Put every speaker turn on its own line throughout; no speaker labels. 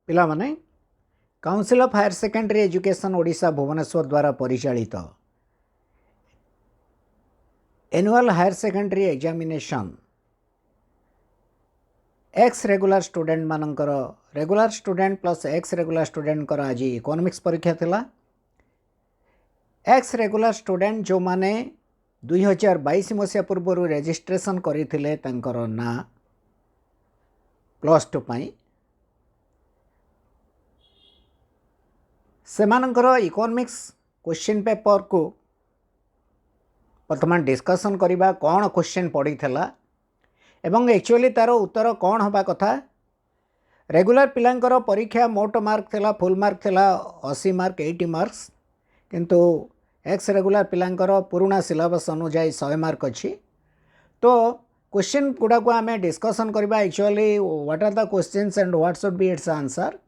पिला माने council of higher secondary education Odisha Bhubaneswar द्वारा परिचालित annual higher secondary examination ex regular student मानकर regular student plus ex regular student आज इकोनॉमिक्स परीक्षा थिला। एक्स रेगुलर स्टूडेंट जो माने 2022 मसीहा पूर्व रेजिस्ट्रेशन करथिले तांकर ना +2 पाई सेमानकर इकोनॉमिक्स क्वेश्चन पेपर को वर्तमान डिस्कशन करबा कौन क्वेश्चन पड़ी थिला एवं एक्चुअली तार उत्तर कौन हवा कथा। रेगुलर पिलांकर परीक्षा मोट मार्क थिला फुल मार्क थिला 80 मार्क 80 मार्क्स किंतु एक्स रेगुलर पिलांकर पुराना सिलेबस अनुसार 100 मार्क अच्छी। तो क्वेश्चन गुड़ा को आम डिस्कसन करबा actually what are the questions and what should be its answer.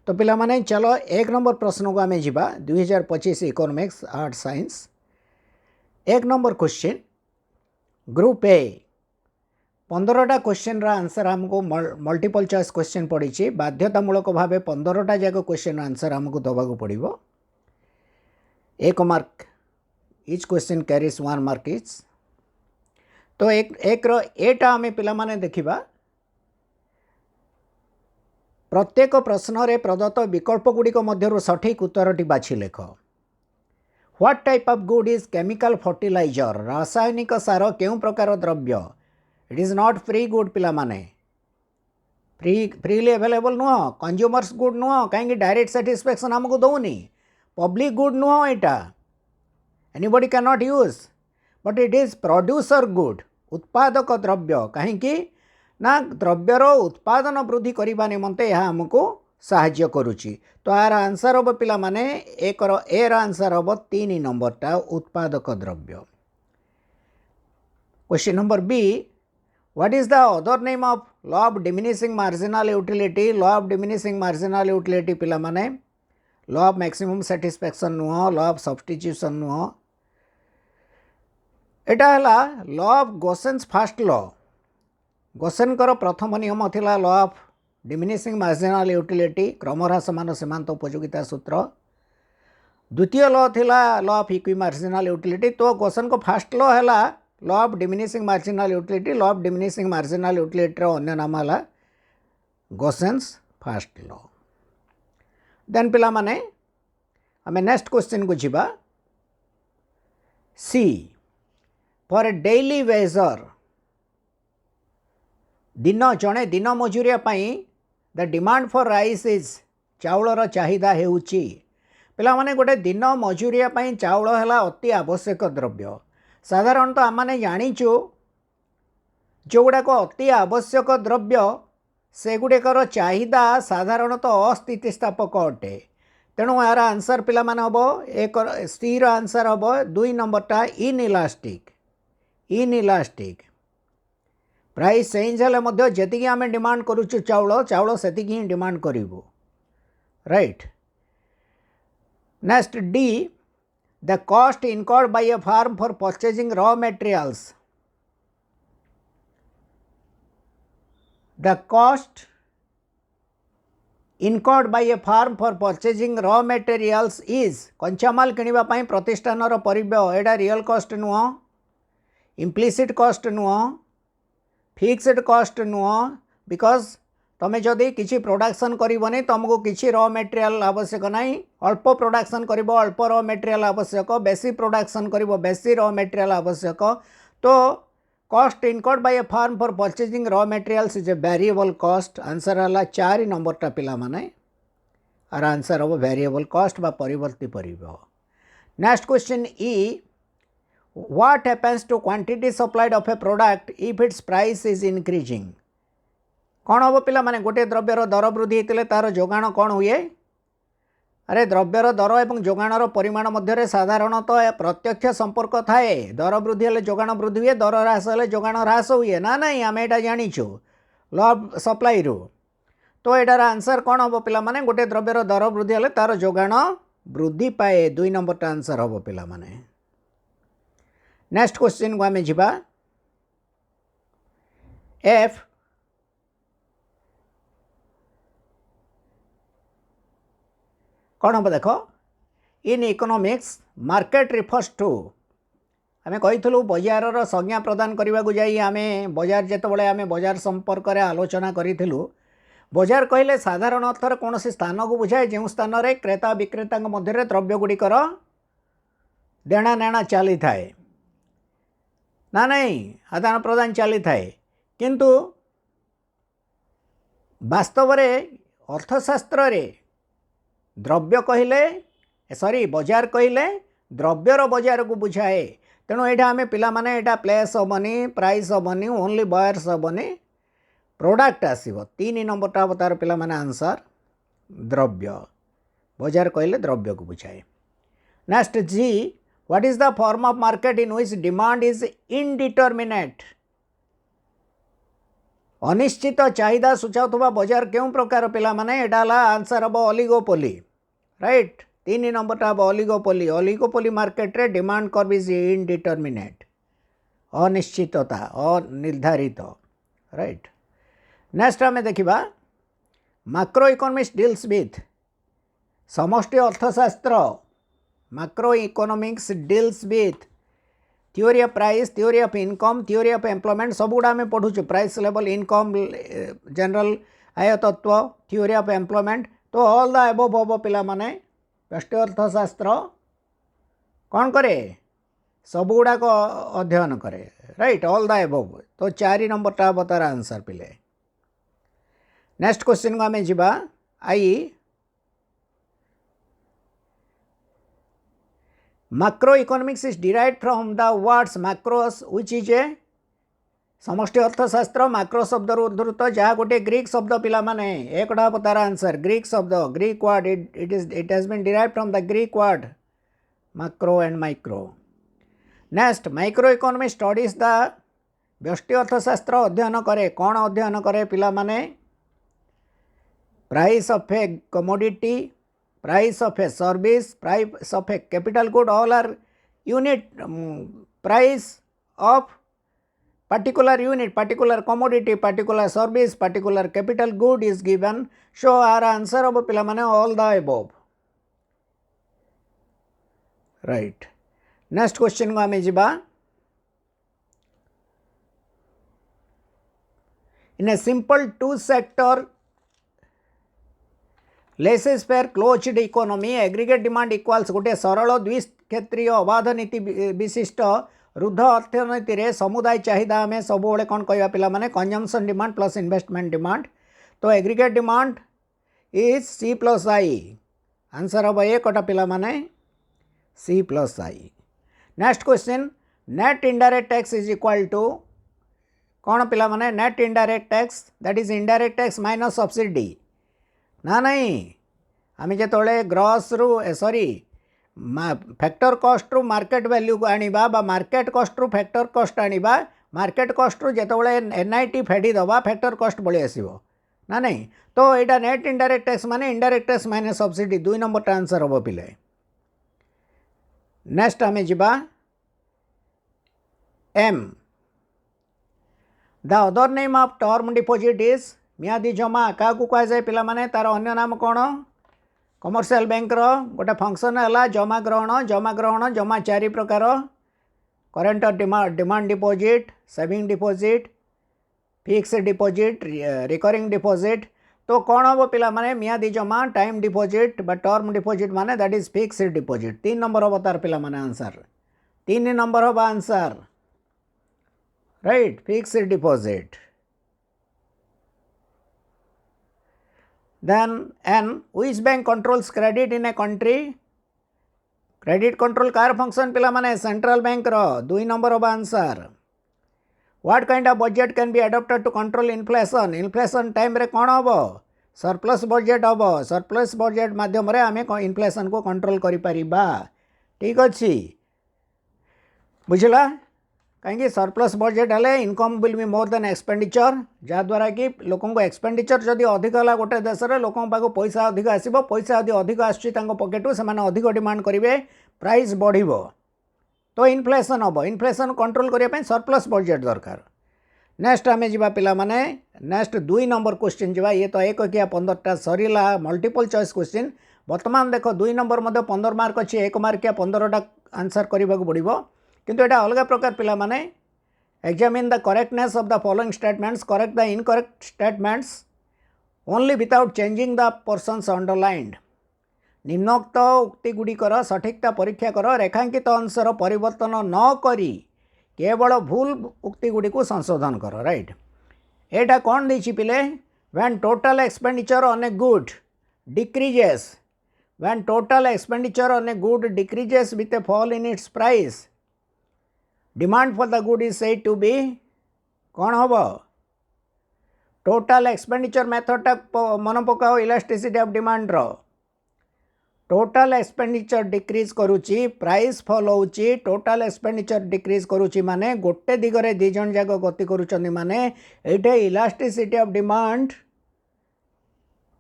तो पिला माने चलो एक नंबर प्रश्न को आम जा 2025 इकोनॉमिक्स आर्ट साइंस। एक नंबर क्वेश्चन ग्रुप ए 15टा क्वेश्चन रा आंसर हमको मल्टीपल चॉइस क्वेश्चन पड़ी बाध्यतामूलक भाव 15टा जाक क्वेश्चन आंसर हमको दबाक पड़ो। 1 mark each question carries 1 mark etch. तो एक एटा आम पिला माने देखिबा प्रत्येक प्रश्न रे प्रदत्त विकल्प गुड़िक मध्यरु सठिक उत्तरटी बाछि लेख। What type of good is chemical fertiliser रासायनिक सार केउं प्रकार द्रव्य। It is not free good पिला माने फ्रीली अवेलेबल नुह कंज्यूमर्स गुड नुह कहीं डायरेक्ट सैटिस्फैक्शन हमको दौनी पब्लिक गुड नुह एटा anybody can not use but it is producer good उत्पादक द्रव्य कहीं ना द्रव्यर उत्पादन वृद्धि करने निमंते यह हमको साहाय्य करुच्ची। तो यार आंसर हम पिला माने एक एर आंसर हम 3 नंबरटा उत्पादक द्रव्य। Question number B what is the other name of law of diminishing marginal utility. Law of diminishing marginal utility पिला माने लॉ ऑफ मैक्सिमम सैटिस्फैक्शन नुह लॉ ऑफ सब्स्टिट्यूशन नुह एटा हला law of Gossen's first law. गोसेनकर प्रथम नियम थिला law of diminishing marginal utility क्रमह्रास मान सीमांत उपयोगिता सूत्र। द्वितीय लॉ थिला law of equi marginal utility. तो गोसेन को फर्स्ट लॉ है law of diminishing marginal utility. Law of diminishing marginal utility अन्य नाम है गोसेन्स फर्स्ट लॉ। देन पिला माने आम नेक्स्ट क्वेश्चन को जीवा C for a daily wager दिन जड़े दिन मजूरिया the demand for rice is चाउलर चाहिदा हेउची। पिला माने गोटे दिन मजूरिया चाउल है अति आवश्यक द्रव्य। साधारणतः आम मैंने जाचु जो गुड़ाक अति आवश्यक द्रव्य से गुड़िकर चाहिदा साधारणतः अस्थितिस्थापक अटे। तेणु यार आंसर पिला माने हम एक सी रो आंसर हम 2 नंबरटा इनइलास्टिक। इनइलास्टिक प्राइस चेंज हेले जी आम डिमांड करुचु चाउल चाउल से ही डिमांड करूँ right. Next D the cost incurred by a firm for purchasing raw materials. The cost incurred by a firm for purchasing raw materials is कंचामाल किनिबा प्रतिष्ठान परिव्यय एटा रियल कॉस्ट नुह इम्प्लिसिट कॉस्ट नुह फिक्स्ड कॉस्ट नुह because तुम्हें जदि किसी प्रोडक्शन करबनी तुमको किसी रॉ मटेरियल आवश्यक नहीं अल्प प्रोडक्शन कर अल्प रॉ मटेरियल आवश्यक बेसी प्रोडक्शन कर बेसी रॉ मटेरियल आवश्यक। तो cost incurred by a firm for purchasing raw materials is a variable cost. Answer है 4 नंबरटा पिला माने और आंसर हम वेरिएबल कॉस्ट बा परिवर्ती परिव्यय। Next question E What happens to quantity supplied of a product if its price is increasing। कौन हम पिला माने गोटे द्रव्यर दर वृद्धि होते तार जोगाण कौन हुए। अरे द्रव्यर दर एवं जोगाणर परिमाण मध्य साधारणतः प्रत्यक्ष संपर्क थाए। दर वृद्धि हेले जोगाण वृद्धि हुए दर ह्रास हेले जोगाण ह्रास हुए ना नहीं आम यहाँ जाचु लॉ ऑफ सप्लाई रू। तो यार आंसर कौन हम पिला माने गोटे द्रव्यर दर वृद्धि हेले तार जोगाण वृद्धि पाए। 2 नंबरटा आंसर हम पिला माने। नेक्स्ट क्वेश्चन को आम जा एफ कौन हम देख in economics market refers to आम कहीलु बजार संज्ञा प्रदान करने को जाई आम बजार जिते आम बजार संपर्क में आलोचना करूँ बजार कहले साधारण अर्थर कौन स्थान को बुझाए जो स्थान में क्रेता विक्रेता मध्य द्रव्यगुड़िकर देना नेना चली थाए ना नहीं आदान प्रदान चली थाए किंतु वास्तव में अर्थशास्त्र रे द्रव्य कहले सॉरी बजार कहले द्रव्यर बजार को बुझाए तेणु यहाँ आम पाने प्लेस हेनी प्राइस हेनी ओनली बयर्स हेनी प्रोडक्ट आसो 3 नंबरटा हम तार पे आंसर द्रव्य बजार कहले द्रव्य को बुझाए। नेक्स्ट जी what is the form of market in which demand is indeterminate अनिश्चित चाहिदा सूचाउथबा बजार क्यों प्रकार पिला माने एटा ला आंसर हम ओलिगोपोली राइट 3 नंबरटा हम ओलिगोपोली ओलिगोपोली मार्केट रे डिमांड कर्व इज इनडिटरमिनेट अनिश्चितता अनिर्धारित राइट। नेक्स्ट आम देखा मैक्रो इकोनॉमिक्स डील्स विथ समष्टि अर्थशास्त्र macro economics deals with theory of price theory of income theory of employment सब गुड़ा आम पढ़ुचु प्राइस लेवल इनकम जनरल आय तत्व थ्योरी ऑफ एम्प्लॉयमेंट तो ऑल द एबव हम पिला माने व्यष्टि अर्थशास्त्र कौन करे सब गुड़ाक अध्ययन करे राइट ऑल द एबव तो 4 नंबरटा हम तार आंसर पिले। नेक्स्ट क्वेश्चन को आम जा I macro economics is derived from the words macros which is a समष्टि अर्थशास्त्र मैक्रो शब्द उद्धृत जहाँ गोटे ग्रीक शब्द पिला माने एकटा हम तार आंसर ग्रीक शब्द Greek word it has been derived from the Greek word macro and micro. Next micro economy studies the व्यष्टि अर्थशास्त्र अध्ययन करे कौन अध्ययन करे पिला माने price of a commodity price of a service price of a capital good all are unit price of particular unit particular commodity particular service particular capital good is given so our answer of pila mane all the above right। next question को आमे जिबा in a simple two sector laissez faire closed economy aggregate demand equals गोटे सरल द्विक्षेत्रीय अबाध नीति विशिष्ट रुद्ध अर्थनीति रे समुदाय चाहिदा आम सब कौन कह पिला माने consumption demand plus investment demand तो aggregate demand is C plus I answer हम ए कटा पिला माने C plus I. Next question net indirect tax is equal to कौन पिला माने net indirect tax that is indirect tax minus subsidy ना नहीं आम जो ग्रॉस रु सॉरी फैक्टर कॉस्ट रु मार्केट वैल्यू को आनिबा बा मार्केट कॉस्ट रु फैक्टर कॉस्ट आनिबा मार्केट कॉस्ट रु जेतबेले एनआईटी फेडी दबा फैक्टर कॉस्ट बळी आसीबो ना नहीं तो एटा नेट इनडायरेक्ट टैक्स माने indirect tax minus subsidy 2 number answer हम पिले। नेक्स्ट आमे जिबा am the other name of term deposit is मियादी जमा क्या कह जाए पिला माने तार अन्य नाम कौन कमर्शियल बैंक रो गोटे फंक्शन है जमा ग्रहण जमा 4 प्रकार current demand deposit saving deposit fixed deposit recurring deposit तो कौन हम पिला माने मियादी जमा टाइम डिपॉजिट बा टर्म डिपॉजिट माने that is fixed deposit 3 number हम तार पिला माने आंसर 3 नंबर हम answer right fixed deposit. Then N which bank controls credit in a country credit control कार function पिला माने central bank रो 2 number of answer। What kind of budget can be adopted to control inflation inflation time रे कौन होबो surplus budget होबो surplus budget माध्यम रे आमे inflation को control करि परिबा ठीक अछि बुझला कहीं सरप्लस बजेट हेले income will be more than expenditure जहाँद्वारा कि लोकों को एक्सपेंडिचर जदि अधिक है गोटे देश में लोकों पाक पैसा अधिक आसो पैसा यदि अधिक आकेटू से अधिक डिमांड करेंगे प्राइस बढ़ो तो इनफ्लेशन हम इनफ्लेशन कंट्रोल करने सरप्लस बजेट दरकार। नेक्स्ट आम जा पिला माने नेक्स्ट 2 नंबर क्वेश्चन जा ये तो 1 किया 15टा सरीला मल्टीपल चॉइस क्वेश्चन वर्तमान देख 2 नंबर 15 मार्क अच्छी 1 मार्क किया 15टा आंसर करने पड़ो किंतु एटा अलग प्रकार पिला माने examine the correctness of the following statements correct the incorrect statements only without changing the persons underlined निम्नोक्त उक्ति गुड़िकर सठिकता परीक्षा कर रेखांकित अंशर परिवर्तन न करी केवल भूल उक्ति गुड़ी को संशोधन कर राइट एटा कौन देछि पिले when total expenditure on a good decreases when total expenditure on a good decreases with a fall in its price demand for the good is said to be कौन हम टोटल एक्सपेंडिचर मेथड मन पकाओ elasticity of demand रो total expenditure decrease करुच्ची price fall होची total expenditure decrease करुच्ची माने गोटे दिगरे दी जन जाक गति करुचंदी माने एठे इलास्टिसिटी ऑफ डिमांड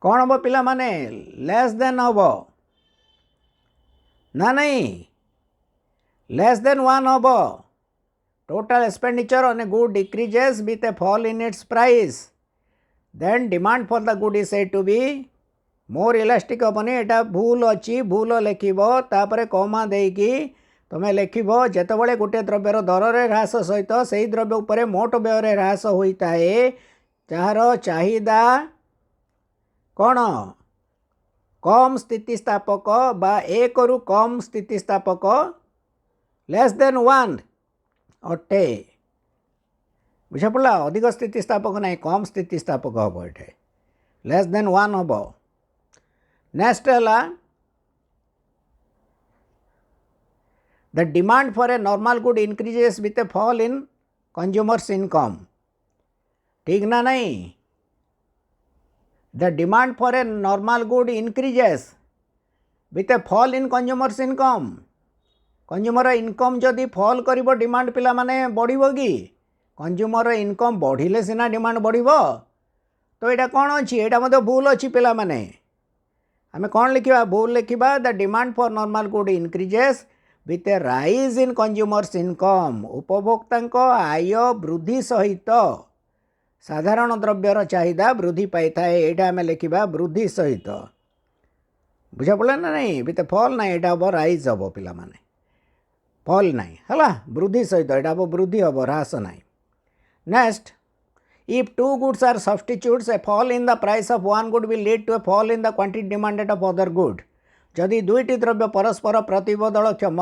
कौन हम पिला माने लेस देन हम ना नहीं लेस देन 1 हम total expenditure on a good decreases with a fall in its price then demand for the good is said to be more elastic हेनी एटा भूल अच्छी भूल लिखब तापर कमा देकी तुम्हें लिखब जितेबाला गोटे द्रव्यर दर ह्रास सहित से ही द्रव्य उपर मोट व्यय ह्रास होता है जार चाहिदा कौन कम स्थितिस्थापक बा 1 रु कम स्थितिस्थापक लेस देन 1 अटे बुझा पड़ा अधिक स्थितिस्थापक ना कम स्थितिस्थापक हम ये लेस देन 1 हम नेक्स्ट है the demand for a normal good increases with a fall in consumers income ठीक ना नहीं the demand for a normal good increases with a fall in consumers income consumer income जदि fall करिवो demand पिला माने बढ़िबो कि consumer income बढ़िले सिना demand बढ़िबो तो यहाँ कौन अच्छी यहाँ मतलब भूल अच्छी पिला माने आम कौन लिखा भूल लिखा the demand for normal good increases with A rise in consumers income उपभोक्ता आय वृद्धि सहित साधारण द्रव्यर चाहिदा वृद्धि पाई थाए यहाँ आम लिखा वृद्धि सहित बुझा पड़ा ना नहीं विथ फॉल ना यहाँ हम राइज हम पिला माने फॉल ना है वृद्धि सहित यहाँ हम वृद्धि हम ह्रास ना next if two goods are substitutes a fall in the price of one good will lead to a fall in the quantity demanded of other good जदि दुईटी द्रव्य परस्पर प्रतिबदल क्षम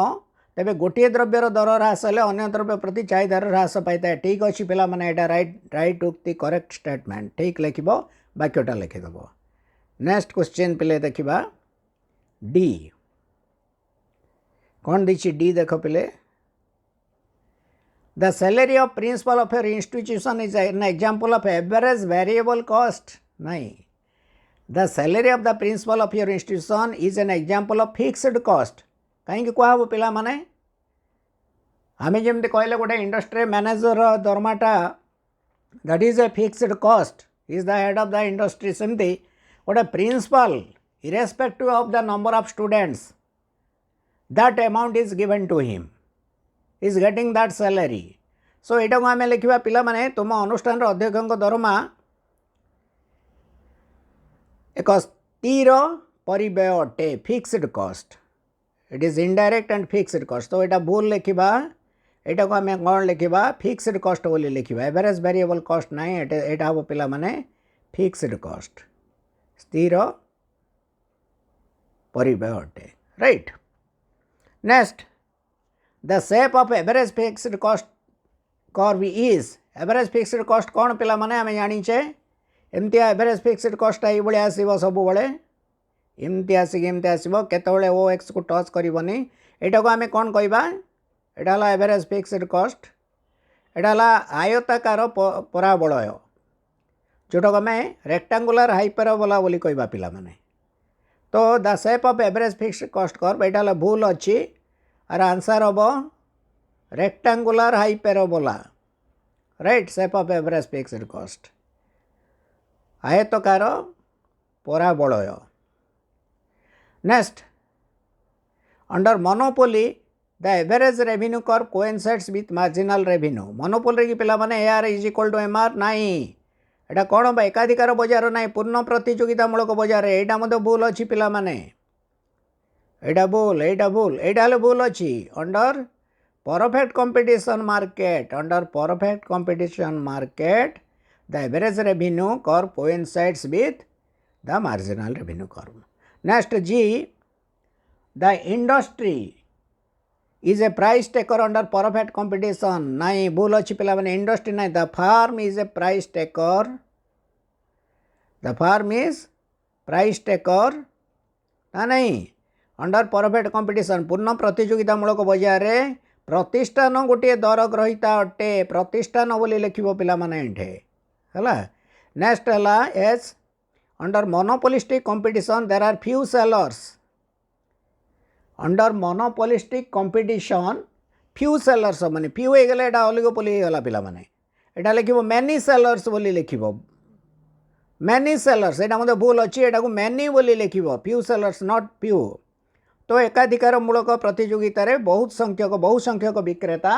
तेबे गोटे द्रव्यर दर ह्रास हेले अन्य द्रव्य प्रति चाहिदार ह्रास पाई था ठीक अच्छी पिला माने एटा राइट उक्ति करेक्ट स्टेटमेंट ठीक लिखब वाक्यटा लिखिदेव नेक्स्ट क्वेश्चन पिले देखा डी कौन दी डी देख पिले The salary of principal of your institution is an example of average variable cost. नहीं. The salary of the principal of your institution is an example of fixed cost. कहीं कह पिला माने आम जमी कहले गोटे इंडस्ट्री मैनेजर दरमाटा that is a fixed cost is the head of the industry सेमती गोटे principal irrespective of the number of students that amount is given to him is getting that salary so यहाँ को आम लिखा पिला माने तुम अनुष्ठान अध्यक्ष दरमा एक स्थिर परिव्यय अटे fixed cost it is indirect and fixed cost तो यहाँ भूल लिखा यहाँ को आम कौन लिखा फिक्स्ड कॉस्ट बोली लिखा एवरेज वेरिएबल कॉस्ट ना यहाँ हम पिला माने फिक्स्ड कॉस्ट स्थिर परिव्यय अटे right next the shape of average fixed cost curve is average fixed cost कौन पिला माने आम जानीचे एमती एवरेज फिक्स्ड कॉस्ट ये आसो सब बड़े एमती आसिक आसो केतबले ओ एक्स को टच करनी यहाँ को आम कौन कहवा यहाँ एवरेज फिक्स्ड कॉस्ट यहाँ आयताकार पराबलय जोटा को आम रेक्टांगुलर हाइपरबोला बोली कहवा पिला माने तो the shape of average fixed cost curve यहाँ भूल अच्छी और आंसर हम rectangular hyperbola right shape of average fixed cost आयतकार पराबलय next under monopoly the average revenue curve coincides with marginal revenue monopoly की पिला माने AR is equal to MR नहीं एटा कौन बा एकाधिकार बजार ना पूर्ण प्रतियोगितामूलक बजार एटा मध्य भूल अच्छी पिला माने एटा भूल एटा भूल अच्छी under perfect competition market the average revenue curve coincides with the marginal revenue curve next G the industry is a price taker under perfect competition नहीं भूल अच्छी पिला माने इंडस्ट्री नहीं the firm is a price taker ना नहीं under perfect competition पूर्ण प्रतियोगितामूलक बजार प्रतिष्ठान गोटे दर ग्रहीता अटे प्रतिष्ठान बोली लिखिबो पिला माने एठे हला नेक्स्ट हला as under monopolistic competition there are few sellers under monopolistic competition few sellers माने फ्यू हो गले एटा ओलिगोपोली हो गला पिला माने एटा लिखिबो मैनी सेलर्स बोली लिखिबो मैनी सेलर्स एटा मते भूल अछि एटा को मैनी बोली लिखिबो फ्यू सेलर्स नॉट फ्यू तो एकाधिकार मूलक प्रतियोगिता रे बहुसंख्यक विक्रेता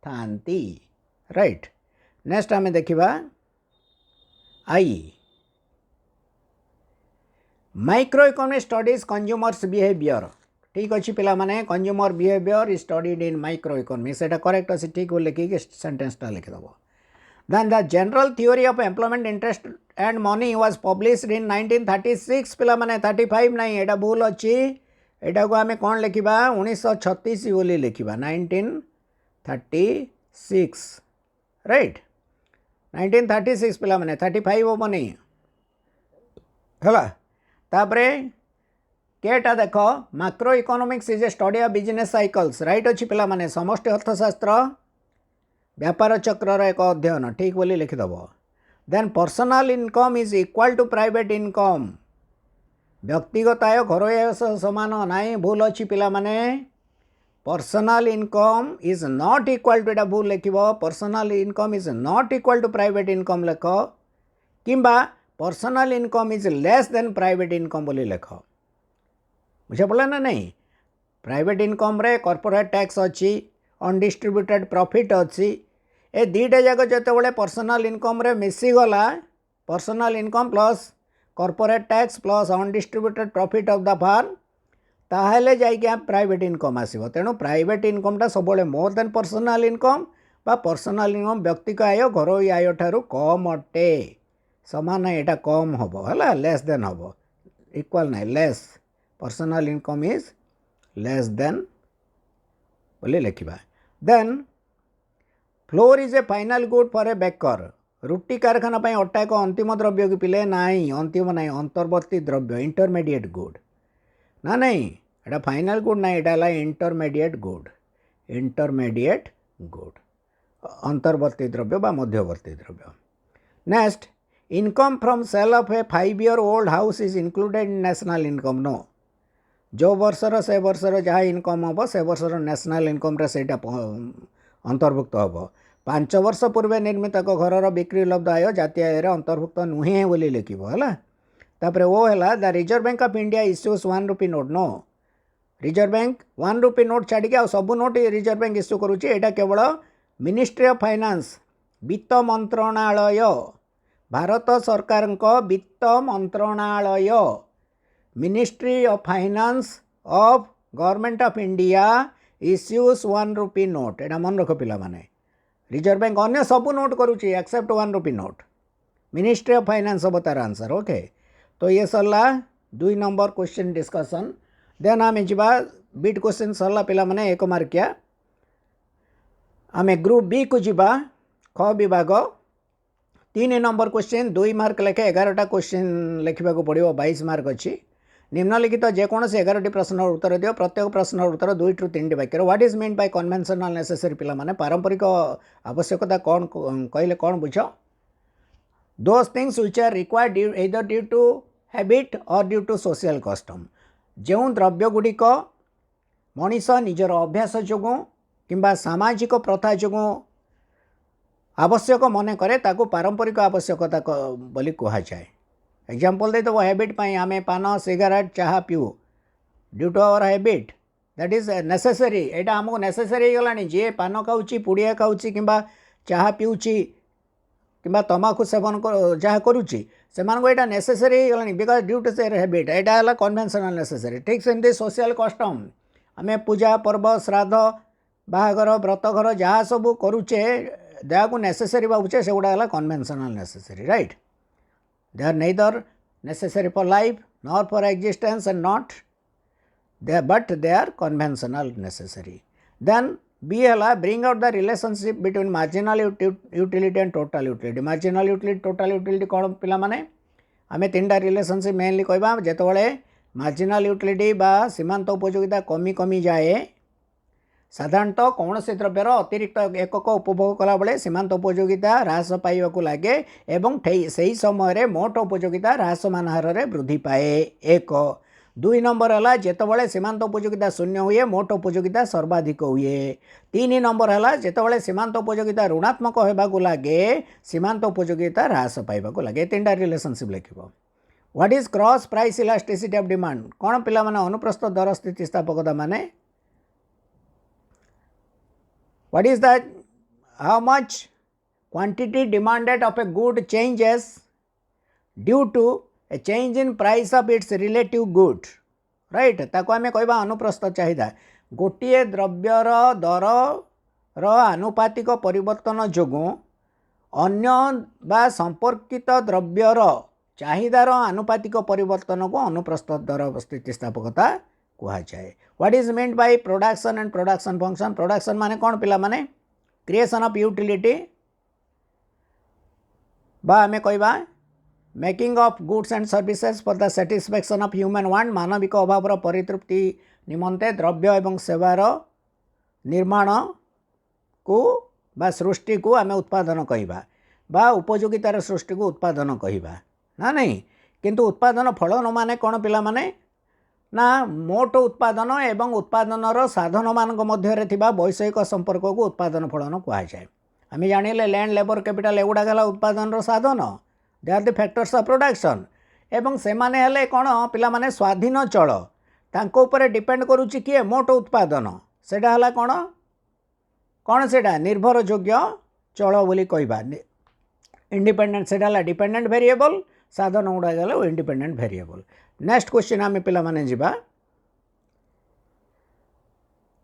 थांती राइट नेक्स्ट आमे देखिबा I micro economic studies consumers behaviour ठीक अच्छी पिला माने consumer behaviour is studied in micro economics एटा करेक्ट अच्छी ठीक बोल लिखिक सेंटेंसटा लिखिदेव then the general theory of employment interest and money was published in 1936 पिला माने 35 नहीं एटा भूल अच्छी एटा को आमे कौन लिखिबा 1936 बोली लिखिबा 1936 राइट 1936 पिला माने 35 हो नहीं हला तापरे केटा देख macro economics is a study of business cycles right अच्छी पिला माने समष्टि अर्थशास्त्र व्यापार चक्र एक अध्ययन ठीक बोली लिखिदेव then personal income is equal to private income व्यक्तिगत आय घर आय समान नाई भूल अच्छी पिला माने personal income is not equal to एटा भूल लिख personal income is not equal to private income लेख किंबा personal income is less than private income बोली लेख बुझा पड़ा ना नहीं प्राइवेट इनकम रे कॉर्पोरेट टैक्स अच्छी अनडिस्ट्रीब्यूटेड प्रॉफिट अच्छी ए दीटा जाक जो पर्सनल इनकम रे मिसीगला personal income plus corporate tax plus undistributed profit of the firm ताहले जाइए प्राइवेट इनकम आसीबो तेणु प्राइवेट इनकमटा सब मोर देन पर्सनल इनकम बा पर्सनल इनकम व्यक्तिगत आय घरोई आय ठारू कम अटे समान एटा कम हम है लेस देन हम इक्वल ना less personal income is less than बोले लिखा then floor is a final good for a baker रुटी कारखाना पर अटा एक अंतिम द्रव्य कि पिले ना अंतिम ना अंतर्वर्ती द्रव्य इंटरमीडिएट गुड ना नहीं एटा फाइनल गुड ना एटा इंटरमीडिएट गुड अंतर्वर्ती द्रव्य बा मध्यवर्ती द्रव्य next income from sale of a 5 year old house is included in national income no जो वर्षर से वर्षर जहाँ इनकम हम से वर्षर नेशनल इनकम रे सेटा अंतर्भुक्त हम 5 वर्ष पूर्व निर्मित एक घर बिक्री लब्ध आय जातीय आय अंतर्भुक्त नुहे बोली लिखिबो हला तापरे वो हला the reserve bank of India issues 1 rupee note no reserve bank 1 rupee note छाड़ी आ सब नोट रिजर्व बैंक इश्यू करुच्ची एटा केवल मिनिस्ट्री ऑफ फाइनेंस वित्त मंत्रणालय भारत सरकार वित्त मंत्रणालय ministry of finance of government of India issues 1 rupee note एटा मन रख पिला माने रिजर्व बैंक अन्य सब नोट करुच्ची except 1 rupee note ministry of finance हम तार आंसर ओके तो ये सरला 2 नंबर क्वेश्चन डिस्कशन देन आम जा बीट क्वेश्चन सरला पिला माने 1 मार्किया आम ग्रुप बी को जीवा ख विभाग 3 नंबर क्वेश्चन 2 मार्क लेखे 11टा क्वेश्चन लिखा पड़ो 22 मार्क अच्छी निम्नलिखित जेकोसी 11टी प्रश्न उत्तर दियो प्रत्येक प्रश्न उत्तर 2 ରୁ 3ଟି वाक्य what is mean by conventional necessary पिला माने पारंपरिक आवश्यकता कौन कहले कौन बुझ those things which are required either due to habit और ड्यू टू सोशल कस्टम जो द्रव्य गुड़िक मनीष निजर अभ्यास जो किंबा सामाजिक प्रथा जो आवश्यक मन करे ताकू पारंपरिक आवश्यकता बोली कहुए एग्जाम्पल दे देव हैबिट आम पान सिगारेट चाहा पीऊ due to our habit that is necessary एटा हमको नेसेसरी गलानी जे पान खाऊची पुड़िया खाऊची किंबा चाहा पीऊची किंबा तमाकू सेवन जहाँ करुच्ची से यहाँ नेसेसरी गलानी because due to their habit एटा है कन्वेंशनल नेसेसरी ठीक सेमती सोशल कस्टम आम पूजा पर्व श्राद्ध बाहागर व्रतघर जहाँ सब करुचे देह को नेसेसरी भावुचे से गुड़ा है conventional necessary right they are neither necessary for life nor for existence and not they but they are conventional necessary then B है bring out the relationship between marginal utility and total utility marginal utility total utility कौन पिला माने आम तीन टा relationship mainly कहबा जेतबेले marginal utility बा सीमांत उपयोगिता कमी कमी जाए साधारणतः कौन से द्रव्यर अतिरिक्त एकक उपभोग कला बेले सीमांत उपयोगिता ह्रास पाइबाकू लगे एवं सही समय मोट उपयोगिता ह्रासमान हार में वृद्धि पाए एक 2 नंबर है जितेबाला सीमांत उपयोगिता शून्य हुए मोट उपयोगिता सर्वाधिक हुए 3 नंबर है जितेबाला सीमांत उपयोगिता ऋणात्मक होगाकू लगे सीमांत उपयोगिता ह्रास पाइबाकू लगे 3टा रिलेशनशिप लिख what is cross price elasticity of demand कौन पिला माने अनुप्रस्थ दर स्थितिस्थापकता माने what is the how much quantity demanded of a good changes due to a change in price of its relative good right ताको आमे कहबा अनुप्रस्थ चाहिदा गोटे द्रव्यर दर रो आनुपातिक परिवर्तन जोगु अन्य बा संपर्कित द्रव्यर चाहिदार आनुपातिक परिवर्तन को अनुप्रस्थ दर स्थितिस्थापकता कहा जाए what is meant by production and production function production माने कौन पिला माने क्रिएशन ऑफ यूटिलिटी बा आमे कहबा making of goods and services for the satisfaction of human want मानविक अभाव परितृप्ति निमंते द्रव्य एवं सेवार निर्माण को बा सृष्टि को आमे उत्पादन कहबा बा उपयोगितार सृष्टि को उत्पादन कहबा ना नहीं किंतु उत्पादन फलन माने कौन पिला माने ना मोट उत्पादन एवं उत्पादनर साधन मानक मध्य थिबा वैषयिक संपर्क को उत्पादन फलन कहा जाए आम जानिले लैंड लेबर कैपिटल एगुड़ा गला उत्पादन साधन they are the factors of production एवं से माने हेले कौन पिला माने स्वाधीन चल तांको ऊपर डिपेंड करुच्ची किए मोट उत्पादन सेटा हला कौन कौन सेटा निर्भर योग्य चल बोली कहबा इंडिपेंडेंट सेटा हला डिपेंडेंट वेरिएबल साधन गुड़ा गला इंडिपेंडेंट वेरिएबल नेक्स्ट क्वेश्चन आम पिला माने जिबा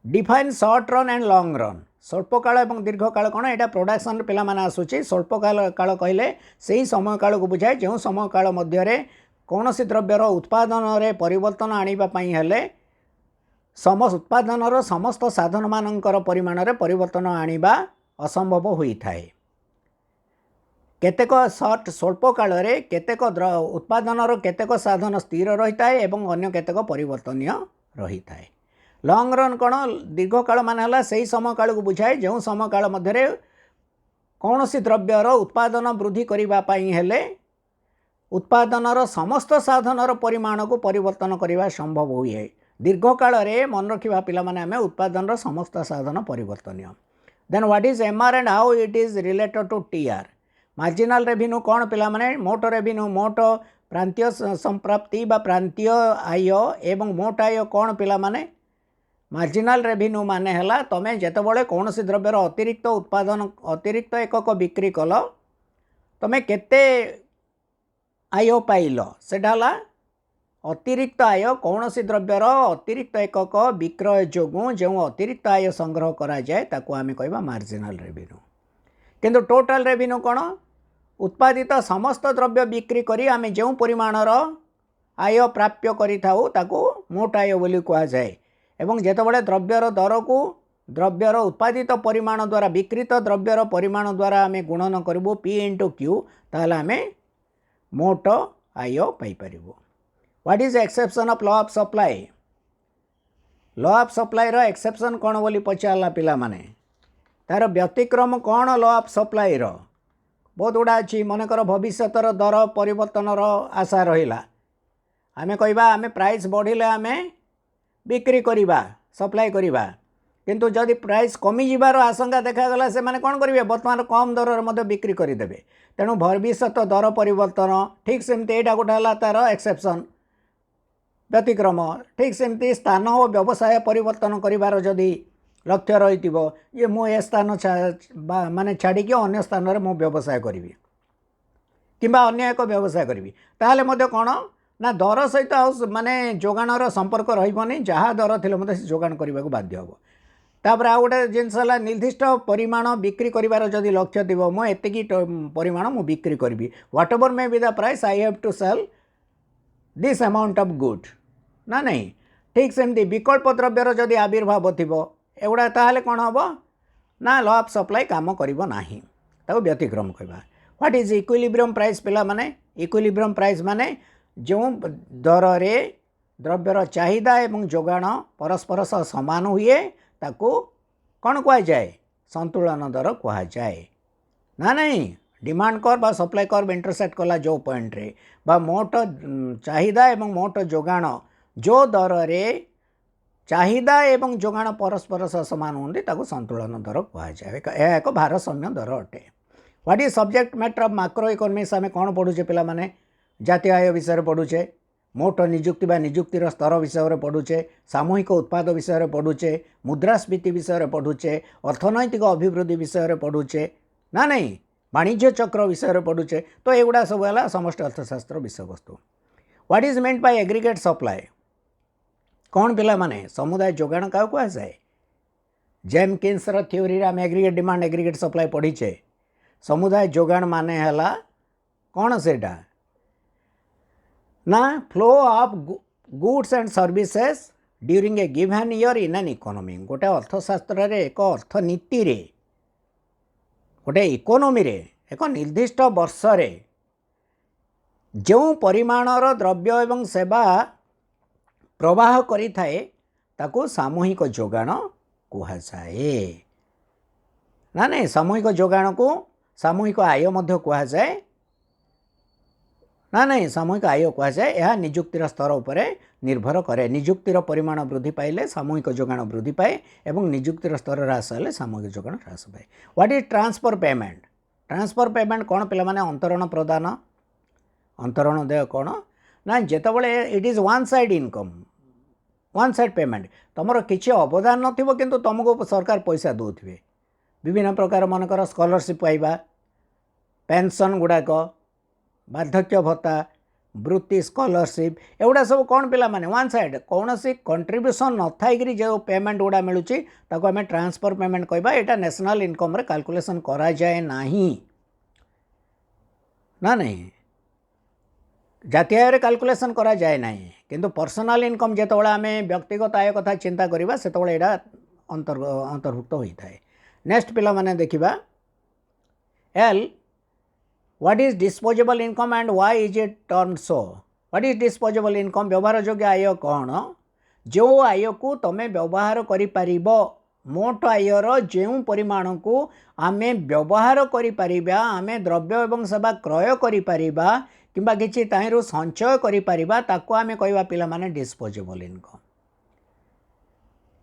define short run and long run स्वल्प काल और दीर्घ काल कौन यहाँ प्रोडक्शन पिला माने आसुची स्वल्प काल कहले से ही समय काल को बुझाए जो समय काल मध्य कौन सी द्रव्यर उत्पादन रे परिवर्तन आनिबापी हेले उत्पादन समस्त साधन मानकर परिमाण रे परिवर्तन आनिबा असंभव होता है केतेक सर्ट स्वल्प काल केतेक उत्पादन केतेक साधन स्थिर रही है और अन्य केतेक परिवर्तनीय रही है लॉन्ग रन कौन दीर्घ काल मान से ही समय काल को बुझाए जो समय काल मध्य कौन सी द्रव्यर उत्पादन वृद्धि करने हेले उत्पादनर समस्त साधनर परिमाण को परिवर्तन करने संभव हुए दीर्घ काल मन रखा पिला माने आमे उत्पादन समस्त साधन परिवर्तनीय then what is MR and how it is related to TR marginal revenue कौन पिला माने मोट रेवेन्यू मोट प्रांतीय संप्राप्ति बा प्रांतीय आय एवं मोट आय कौन पिला माने मार्जिनाल रेवेन्यू माने हला तमें जेतेबेले कौन सी द्रव्यर अतिरिक्त उत्पादन अतिरिक्त एकक बिक्री कल तमें केते आय पाइल सेटा हला अतिरिक्त आय कौन सी द्रव्यर अतिरिक्त एकक विक्रय जोगु जो अतिरिक्त आय संग्रह करा जाए ताको आमे कहबा मार्जिनाल रेवेन्यू किंतु टोटल रेवेन्यू कौन उत्पादित समस्त द्रव्य बिक्री करी आमे जो परिमाणर आय प्राप्य करिथाउ ताको मोट आय बोली कहा जाए एवं जेतेबेले द्रव्यर दर को द्रव्यर उत्पादित परिमाण द्वारा विकृत द्रव्यर परिमाण द्वारा आमे गुणन करिबो P इंटू Q ताहले आमे मोट आय पाई परिबो what is exception of law of supply law of supply रो एक्सेप्शन कौन बोली पचारला पिला माने तार व्यतिक्रम कौन लॉ ऑफ सप्लाई रो बहुत गुड़ा अच्छी मनकर भविष्यतर दर परिवर्तन आशा रहिला आमे कहबा आमे प्राइस बढ़िले आमे बिक्री करिबा सप्लाई करिबा किंतु जदि प्राइस कमी जिबार आशंका देखागला से माने कौन करेंगे बर्तमान कम दर में बिक्री करदेवे तेणु भविष्यत दर परिवर्तन ठीक सेमती यहाँ गोटे है तार एक्सेप्शन ବ୍ୟତିକ୍ରମ ଠିକ୍ ସେମିତି ସ୍ଥାନ ଓ ବ୍ୟବସାୟ ପରିବର୍ତ୍ତନ କରିବାର ଯଦି ଲକ୍ଷ୍ୟ ରହିଥିବ ଯେ ମୁଁ ଏ ସ୍ଥାନ ମାନେ ଛାଡ଼ିକି ଅନ୍ୟ ସ୍ଥାନରେ ମୁଁ ବ୍ୟବସାୟ କରିବି କିମ୍ବା ଅନ୍ୟ ଏକ ବ୍ୟବସାୟ କରିବି ତାହେଲେ ମଧ୍ୟ କ'ଣ ନା ଦର ସହିତ ଆଉ ମାନେ ଯୋଗାଣର ସମ୍ପର୍କ ରହିବନି ଯାହା ଦର ଥିଲେ ମଧ୍ୟ ସେ ଯୋଗାଣ କରିବାକୁ ବାଧ୍ୟ ହେବ। ତାପରେ ଆଉ ଗୋଟେ ଜିନିଷ ହେଲା ନିର୍ଦ୍ଦିଷ୍ଟ ପରିମାଣ ବିକ୍ରି କରିବାର ଯଦି ଲକ୍ଷ୍ୟ ଥିବ ମୁଁ ଏତିକି ପରିମାଣ ମୁଁ ବିକ୍ରି କରିବି whatever may be the price I have to sell this amount of good ନା ନାହିଁ। ଠିକ୍ ସେମିତି ବିକଳ୍ପ ଦ୍ରବ୍ୟର ଯଦି ଆବିର୍ଭାବ ଥିବ ଏଗୁଡ଼ା ତାହେଲେ କ'ଣ ହେବ ନା ଲ ଅଫ୍ ସପ୍ଲାଏ କାମ କରିବ ନାହିଁ ତାକୁ ବ୍ୟତିକ୍ରମ କହିବା। ହ୍ୱାଟ୍ ଇଜ୍ ଇକ୍ୱିଲିବ୍ରିୟମ୍ ପ୍ରାଇସ୍ ପିଲାମାନେ ଇକ୍ୱିଲିବ୍ରିୟମ୍ ପ୍ରାଇସ୍ ମାନେ ଯେଉଁ ଦରରେ ଦ୍ରବ୍ୟର ଚାହିଦା ଏବଂ ଯୋଗାଣ ପରସ୍ପର ସହ ସମାନ ହୁଏ ତାକୁ କ'ଣ କୁହାଯାଏ ସନ୍ତୁଳନ ଦର କୁହାଯାଏ ନା ନାହିଁ। डिमांड कर्व बा सप्लाई कर्व इंटरसेक्ट कला जो पॉइंट रे बा मोट चाहिदा एवं मोट जोगाण जो दर रे चाहिदा एवं जोगाण परस्पर सह समान होती ताको संतुलन दर कहुए यह एक भारसाम्य दर अटे। What is subject matter of macro economics आम कौन पढ़ुचे पिलामाने जातीय आय विषय पढ़ुचे मोट निजुक्ति बा निजुक्तिर स्तर विषय पढ़ुचे सामूहिक उत्पाद विषय पढ़ुचे मुद्रास्फीति विषय पढ़ुचे अर्थनैतिक अभिवृद्धि विषय पढ़ुचे ना नहीं वाणिज्य चक्र विषय पढ़ुचे तो एगुड़ा सब है समष्टि अर्थशास्त्र विषय वस्तु। What is meant by aggregate supply कौन पिला माने समुदाय जोगाण क्या कहुए जेमकिन्स थ्योरी आम एग्रीगेट डिमांड एग्रीगेट सप्लाई पढ़ीचे समुदाय जोगाण माने हला कौन सेटा ना flow of goods and services during a given year in an economy गोटे अर्थशास्त्र रे एक अर्थनीति रे गोटे इकोनॉमी रे एक निर्दिष्ट वर्ष रे जो परिमाणर द्रव्य एवं सेवा प्रवाह करि थाए ताको सामूहिक जोगाण कुहाଯାଏ ना नहीं सामूहिक जोगाण को सामूहिक आय मध्य कुहाଯାଏ ना नहीं सामूहिक आय कुहाଯାଏ यह निजुक्तिर स्तर उपरे निर्भर करे निजुक्तिर परिमाण वृद्धि पाइले सामूहिक जोगाण वृद्धि पाए एवं निजुक्तिर स्तर ह्रास हेले सामूहिक जोगाण ह्रास पाए। व्हाट इज ट्रांसफर पेमेंट कौन पिला माने अंतरण प्रदान अंतरण देय कौन ना जेतबले it is one side income one side payment तुमर किसी अवदान नथिबो किंतु तुमको सरकार पैसा दौथे विभिन्न प्रकार मनकर स्कॉलरशिप पाइबा पेंशन गुड़ाक बार्धक्य भत्ता वृत्ति स्कॉलरशिप एगुड़ा सब कौन पिला माने वन साइड कौन सी कंट्रीब्यूशन न थाई जो पेमेंट गुड़ा मिलूँ ताको आम ट्रांसफर पेमेंट कहबा एटा नेशनल इनकम रे कैलकुलेशन करा जाए नाही ना नहीं जातीय आय कैलकुलेशन करा जाए नाही किंतु पर्सनल इनकम जेतबेले आमे व्यक्तिगत आय कथा चिंता करिबा सेतबेले एटा अंतर्भुक्त होता है। नेक्स्ट पिला माने देखिबा L what is disposable income and why is it turn so. What is disposable income व्यवहार योग्य आय कौन जो आय को तमे व्यवहार करि परिबो मोट आयर जो परिमाण को आमे व्यवहार करि परिबा आमे द्रव्य एवं सेवा क्रय करि परिबा किंबा किछि ताहिरु संचय करि परिबा ताको आमे कहबा पिला माने डिस्पोजेबल इनकम।